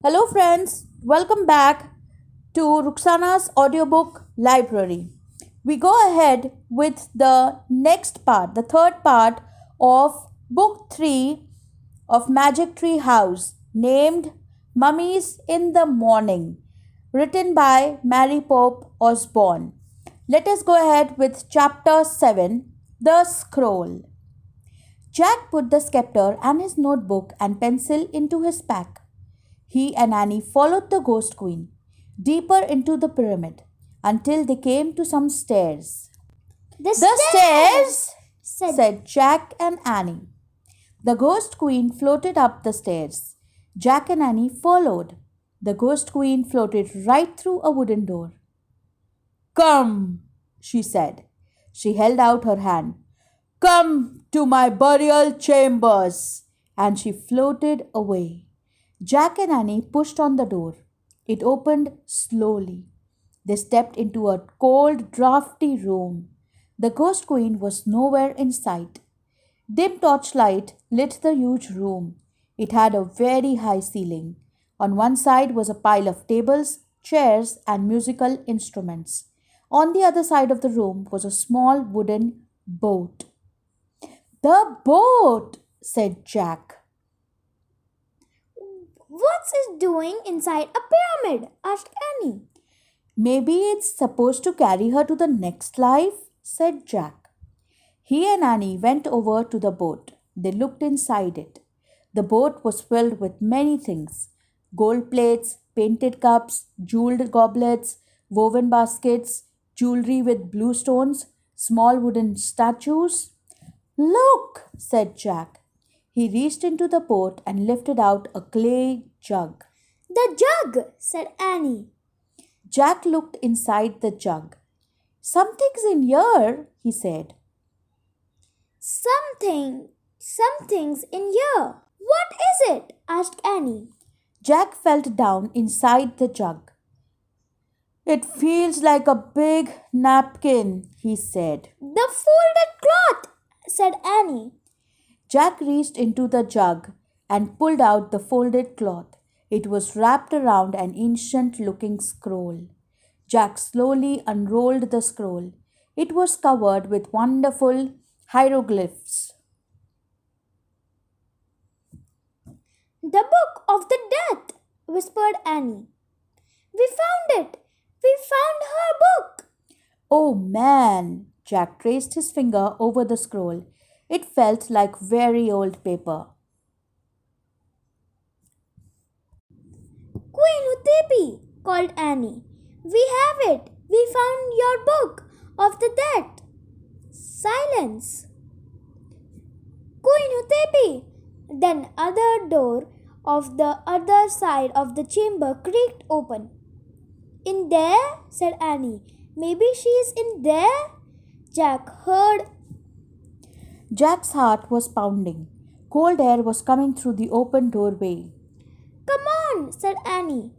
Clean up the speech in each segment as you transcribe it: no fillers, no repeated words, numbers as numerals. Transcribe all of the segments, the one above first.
Hello, friends. Welcome back to Ruksanaa's audiobook library. We go ahead with the next part, the third part of book 3 of Magic Tree House, named Mummies in the Morning, written by Mary Pope Osborne. Let us go ahead with chapter 7, The Scroll. Jack put the scepter and his notebook and pencil into his pack. He and Annie followed the ghost queen deeper into the pyramid until they came to some stairs. The stairs, said Jack and Annie. The ghost queen floated up the stairs. Jack and Annie followed. The ghost queen floated right through a wooden door. Come, she said. She held out her hand. Come to my burial chambers. And she floated away. Jack and Annie pushed on the door. It opened slowly. They stepped into a cold, drafty room. The ghost queen was nowhere in sight. Dim torchlight lit the huge room. It had a very high ceiling. On one side was a pile of tables, chairs, and musical instruments. On the other side of the room was a small wooden boat. The boat, said Jack. What's it doing inside a pyramid? Asked Annie. Maybe it's supposed to carry her to the next life, said Jack. He and Annie went over to the boat. They looked inside it. The boat was filled with many things: gold plates, painted cups, jeweled goblets, woven baskets, jewelry with blue stones, small wooden statues. Look, said Jack. He reached into the boat and lifted out a clay jug. The jug, said Annie. Jack looked inside the jug. Something's in here, he said. Something's in here. What is it? Asked Annie. Jack felt down inside the jug. It feels like a big napkin, he said. The folded cloth, said Annie. Jack reached into the jug and pulled out the folded cloth. It was wrapped around an ancient-looking scroll. Jack slowly unrolled the scroll. It was covered with wonderful hieroglyphs. The Book of the Dead, whispered Annie. We found it. We found her book. Oh man! Jack traced his finger over the scroll. It felt like very old paper. Queen Hutepi, called Annie. We have it. We found your book of the dead. Silence. Queen Hutepi. Then other door of the other side of the chamber creaked open. In there, said Annie. Maybe she's in there? Jack heard. Jack's heart was pounding. Cold air was coming through the open doorway. Come on, said Annie.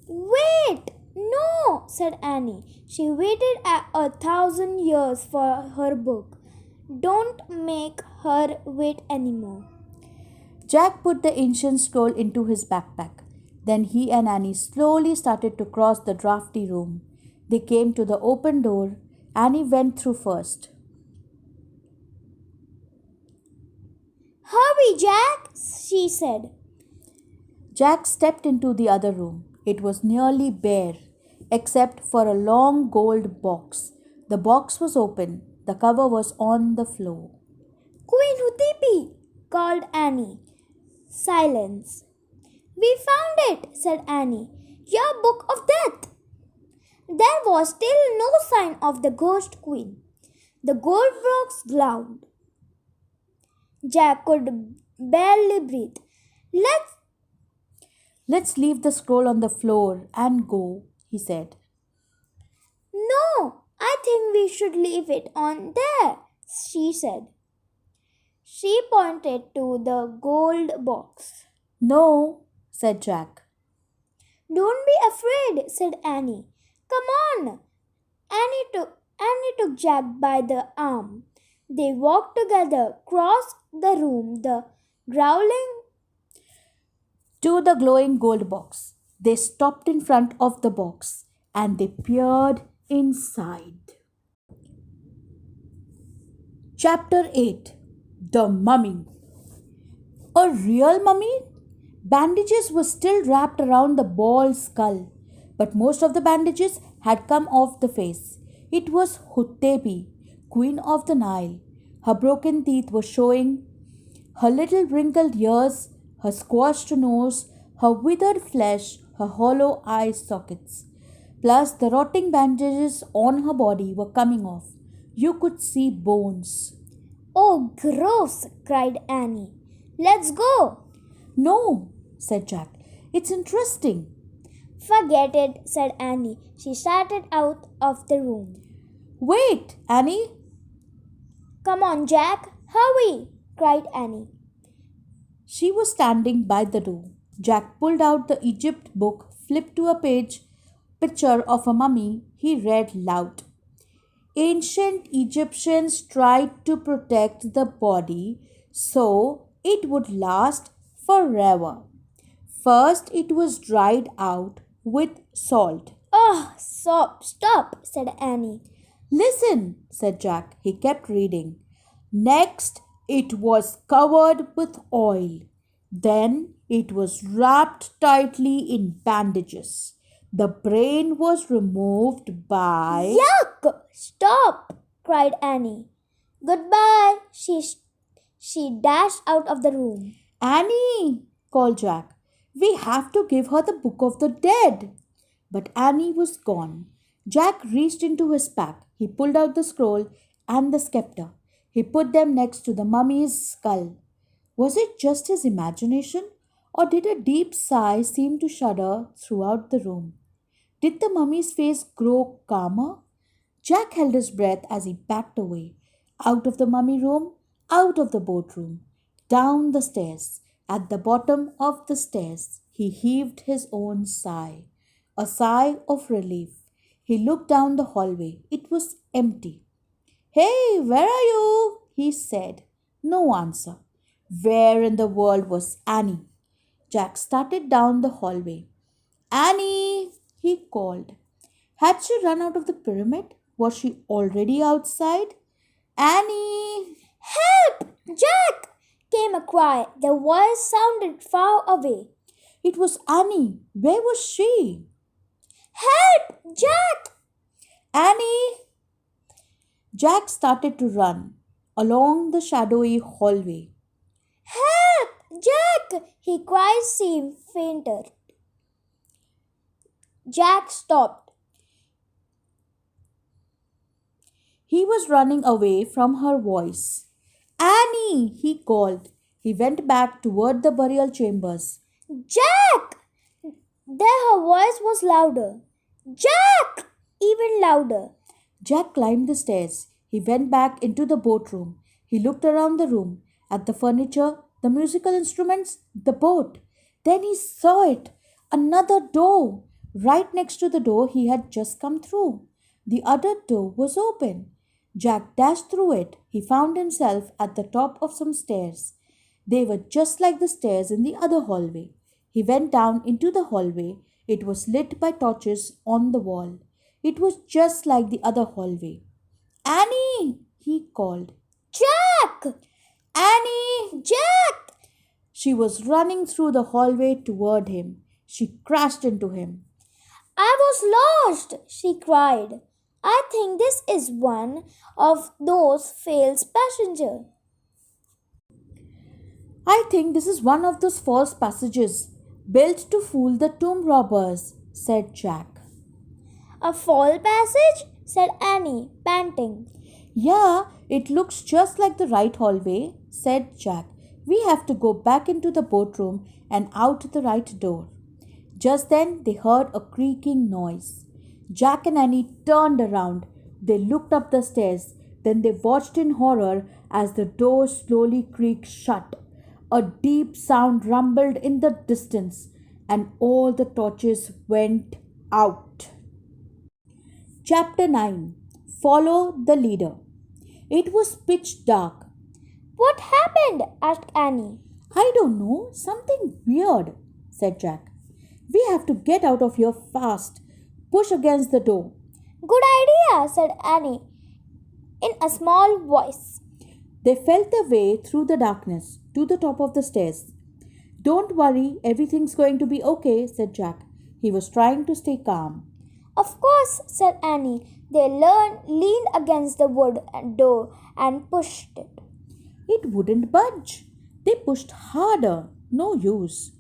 Wait! No, said Annie. She waited 1,000 years for her book. Don't make her wait anymore. Jack put the ancient scroll into his backpack. Then he and Annie slowly started to cross the drafty room. They came to the open door. Annie went through first. Hurry, Jack, she said. Jack stepped into the other room. It was nearly bare, except for a long gold box. The box was open. The cover was on the floor. Queen Hutepi, called Annie. Silence. We found it, said Annie. Your book of death. There was still no sign of the ghost queen. The gold box glowed. Jack could barely breathe. Let's leave the scroll on the floor and go, he said. No, I think we should leave it on there, she said. She pointed to the gold box. No, said Jack. Don't be afraid, said Annie. Come on. Annie took Jack by the arm. They walked together, crossed the room. The growling to the glowing gold box. They stopped in front of the box and they peered inside. Chapter 8. The Mummy. A real mummy? Bandages were still wrapped around the bald skull, but most of the bandages had come off the face. It was Hutebi, queen of the Nile. Her broken teeth were showing, her little wrinkled ears, her squashed nose, her withered flesh, her hollow eye sockets. Plus, the rotting bandages on her body were coming off. You could see bones. Oh, gross, cried Annie. Let's go. No, said Jack. It's interesting. Forget it, said Annie. She started out of the room. Wait, Annie. Come on, Jack. Hurry, cried Annie. She was standing by the door. Jack pulled out the Egypt book, flipped to a picture of a mummy. He read loud. Ancient Egyptians tried to protect the body so it would last forever. First, it was dried out with salt. Oh, stop, said Annie. Listen, said Jack. He kept reading. Next, it was covered with oil. Then, it was wrapped tightly in bandages. The brain was removed by... Yuck! Stop! Cried Annie. Goodbye! She dashed out of the room. Annie, called Jack. We have to give her the Book of the Dead. But Annie was gone. Jack reached into his pack. He pulled out the scroll and the scepter. He put them next to the mummy's skull. Was it just his imagination, or did a deep sigh seem to shudder throughout the room? Did the mummy's face grow calmer? Jack held his breath as he backed away. Out of the mummy room, out of the boatroom, down the stairs. At the bottom of the stairs, he heaved his own sigh. A sigh of relief. He looked down the hallway. It was empty. Hey, where are you? He said. No answer. Where in the world was Annie? Jack started down the hallway. Annie, he called. Had she run out of the pyramid? Was she already outside? Annie! Help! Jack! Came a cry. The voice sounded far away. It was Annie. Where was she? Help! Jack! Annie! Jack started to run along the shadowy hallway. Help! Jack! He cried, seemed fainter. Jack stopped. He was running away from her voice. Annie! He called. He went back toward the burial chambers. Jack! There her voice was louder. Jack! Even louder. Jack climbed the stairs. He went back into the boatroom. He looked around the room, at the furniture, the musical instruments, the boat. Then he saw it. Another door. Right next to the door he had just come through. The other door was open. Jack dashed through it. He found himself at the top of some stairs. They were just like the stairs in the other hallway. He went down into the hallway. It was lit by torches on the wall. It was just like the other hallway. Annie! He called. Jack! Annie! Jack! She was running through the hallway toward him. She crashed into him. I was lost, she cried. I think this is one of those failed passengers. I think this is one of those false passages built to fool the tomb robbers, said Jack. A fall passage? Said Annie, panting. Yeah, it looks just like the right hallway, said Jack. We have to go back into the boatroom and out the right door. Just then they heard a creaking noise. Jack and Annie turned around. They looked up the stairs. Then they watched in horror as the door slowly creaked shut. A deep sound rumbled in the distance, and all the torches went out. Chapter 9. Follow the Leader. It was pitch dark. What happened? Asked Annie. I don't know, something weird, said Jack. We have to get out of here fast. Push against the door. Good idea, said Annie in a small voice. They felt their way through the darkness to the top of the stairs. Don't worry, everything's going to be okay, said Jack. He was trying to stay calm. Of course, said Annie. They leaned against the wood door and pushed it. It wouldn't budge. They pushed harder. No use.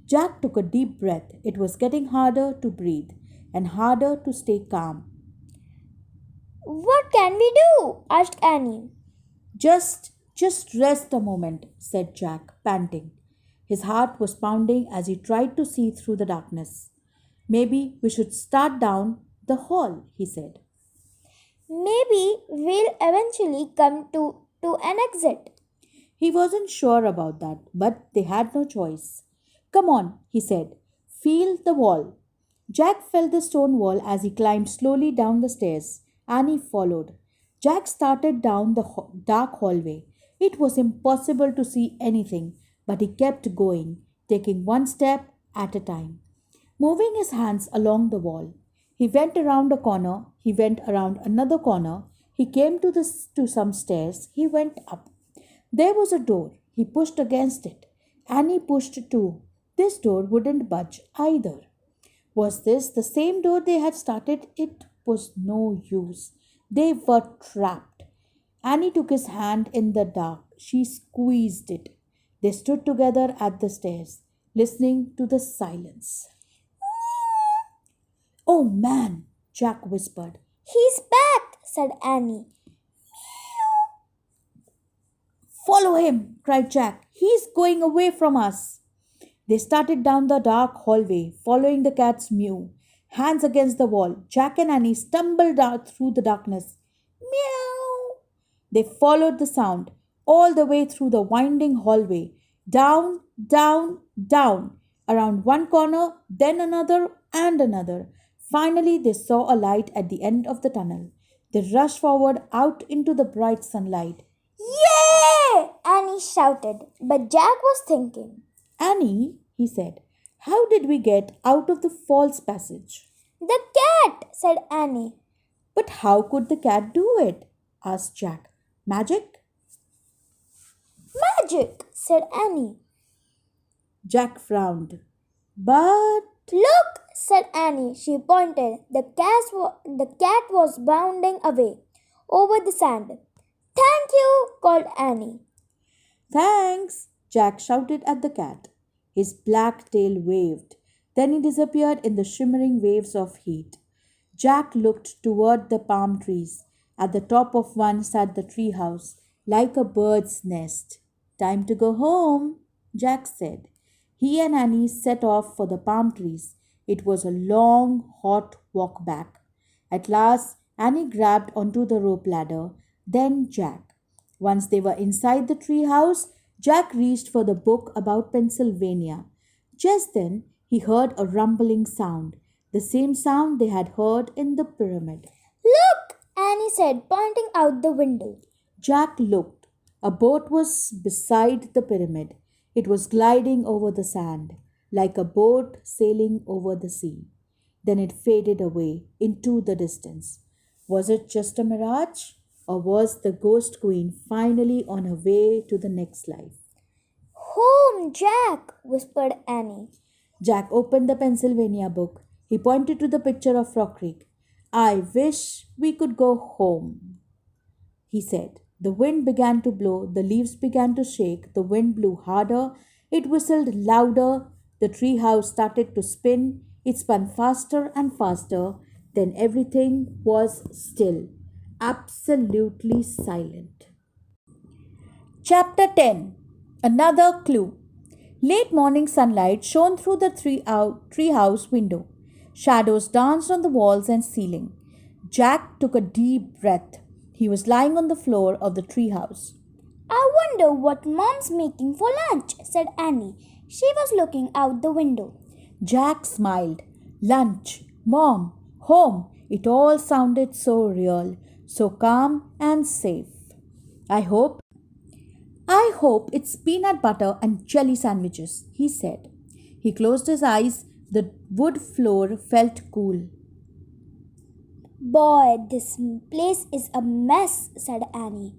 Jack took a deep breath. It was getting harder to breathe and harder to stay calm. What can we do? Asked Annie. Just rest a moment, said Jack, panting. His heart was pounding as he tried to see through the darkness. Maybe we should start down the hall, he said. Maybe we'll eventually come to an exit. He wasn't sure about that, but they had no choice. Come on, he said. Feel the wall. Jack felt the stone wall as he climbed slowly down the stairs. Annie followed. Jack started down the dark hallway. It was impossible to see anything, but he kept going, taking one step at a time, moving his hands along the wall. He went around a corner. He went around another corner. He came to some stairs. He went up. There was a door. He pushed against it. Annie pushed too. This door wouldn't budge either. Was this the same door they had started? It was no use. They were trapped. Annie took his hand in the dark. She squeezed it. They stood together at the stairs, listening to the silence. Oh man, Jack whispered. He's back, said Annie. Follow him, cried Jack. He's going away from us. They started down the dark hallway, following the cat's mew. Hands against the wall, Jack and Annie stumbled out through the darkness. Meow! They followed the sound all the way through the winding hallway. Down, down, down. Around one corner, then another and another. Finally, they saw a light at the end of the tunnel. They rushed forward out into the bright sunlight. Yay! Annie shouted, but Jack was thinking. Annie, he said, how did we get out of the false passage? The cat, said Annie. But how could the cat do it? Asked Jack. Magic? Magic, said Annie. Jack frowned. But... Look, said Annie. She pointed. The cat was bounding away over the sand. Thank you, called Annie. Thanks, Jack shouted at the cat. His black tail waved. Then he disappeared in the shimmering waves of heat. Jack looked toward the palm trees. At the top of one sat the treehouse, like a bird's nest. Time to go home, Jack said. He and Annie set off for the palm trees. It was a long, hot walk back. At last, Annie grabbed onto the rope ladder, then Jack. Once they were inside the treehouse, Jack reached for the book about Pennsylvania. Just then, he heard a rumbling sound, the same sound they had heard in the pyramid. Look, Annie said, pointing out the window. Jack looked. A boat was beside the pyramid. It was gliding over the sand, like a boat sailing over the sea. Then it faded away into the distance. Was it just a mirage? Or was the ghost queen finally on her way to the next life? Home, Jack, whispered Annie. Jack opened the Pennsylvania book. He pointed to the picture of Rock Creek. I wish we could go home, he said. The wind began to blow. The leaves began to shake. The wind blew harder. It whistled louder. The treehouse started to spin. It spun faster and faster. Then everything was still. Absolutely silent. Chapter 10. Another clue. Late morning sunlight shone through the treehouse window. Shadows danced on the walls and ceiling. Jack took a deep breath. He was lying on the floor of the treehouse. I wonder what Mom's making for lunch, said Annie. She was looking out the window. Jack smiled. Lunch, Mom, home. It all sounded so real. So calm and safe. I hope it's peanut butter and jelly sandwiches, he said. He closed his eyes. The wood floor felt cool. Boy, this place is a mess, said Annie.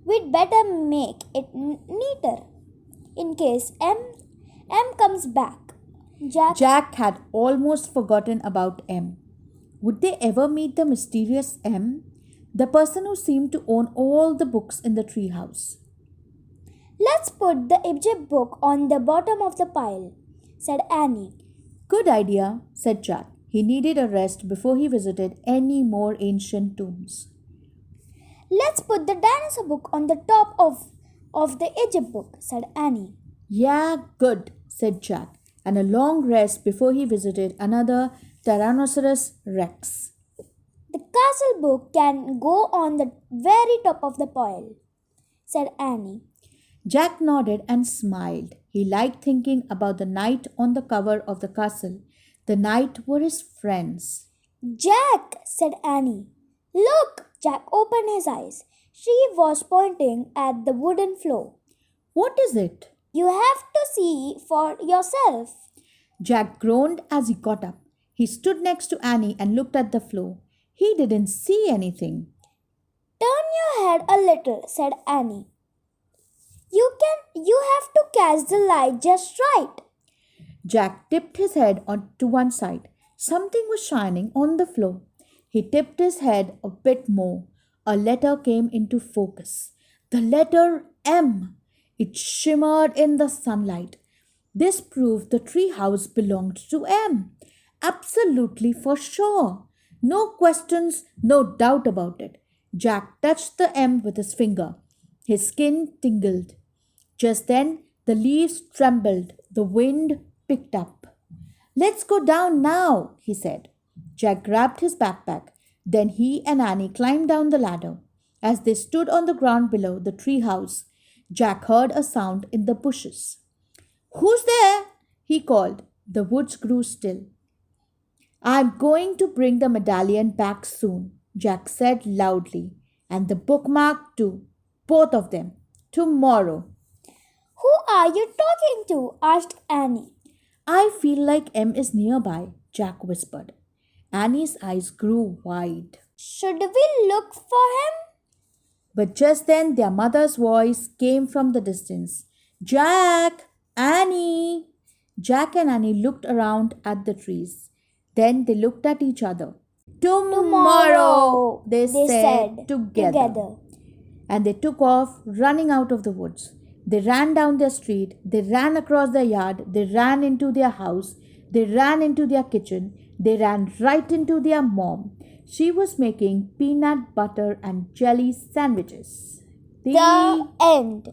We'd better make it neater in case M comes back. Jack had almost forgotten about M. Would they ever meet the mysterious M? The person who seemed to own all the books in the treehouse. Let's put the Egypt book on the bottom of the pile, said Annie. Good idea, said Jack. He needed a rest before he visited any more ancient tombs. Let's put the dinosaur book on the top of the Egypt book, said Annie. Yeah, good, said Jack, and a long rest before he visited another Tyrannosaurus Rex. The castle book can go on the very top of the pile, said Annie. Jack nodded and smiled. He liked thinking about the knight on the cover of the castle. The knight were his friends. Jack, said Annie. Look! Jack opened his eyes. She was pointing at the wooden floor. What is it? You have to see for yourself. Jack groaned as he got up. He stood next to Annie and looked at the floor. He didn't see anything. Turn your head a little, said Annie. You have to catch the light just right. Jack tipped his head to one side. Something was shining on the floor. He tipped his head a bit more. A letter came into focus. The letter M. It shimmered in the sunlight. This proved the treehouse belonged to M. Absolutely for sure. No questions, no doubt about it. Jack touched the M with his finger. His skin tingled. Just then, the leaves trembled. The wind picked up. Let's go down now, he said. Jack grabbed his backpack. Then he and Annie climbed down the ladder. As they stood on the ground below the treehouse, Jack heard a sound in the bushes. Who's there? He called. The woods grew still. I'm going to bring the medallion back soon, Jack said loudly. And the bookmark too. Both of them. Tomorrow. Who are you talking to? Asked Annie. I feel like M is nearby, Jack whispered. Annie's eyes grew wide. Should we look for him? But just then their mother's voice came from the distance. Jack! Annie! Jack and Annie looked around at the trees. Then they looked at each other. Tomorrow, they said together. And they took off, running out of the woods. They ran down their street. They ran across their yard. They ran into their house. They ran into their kitchen. They ran right into their mom. She was making peanut butter and jelly sandwiches. The end.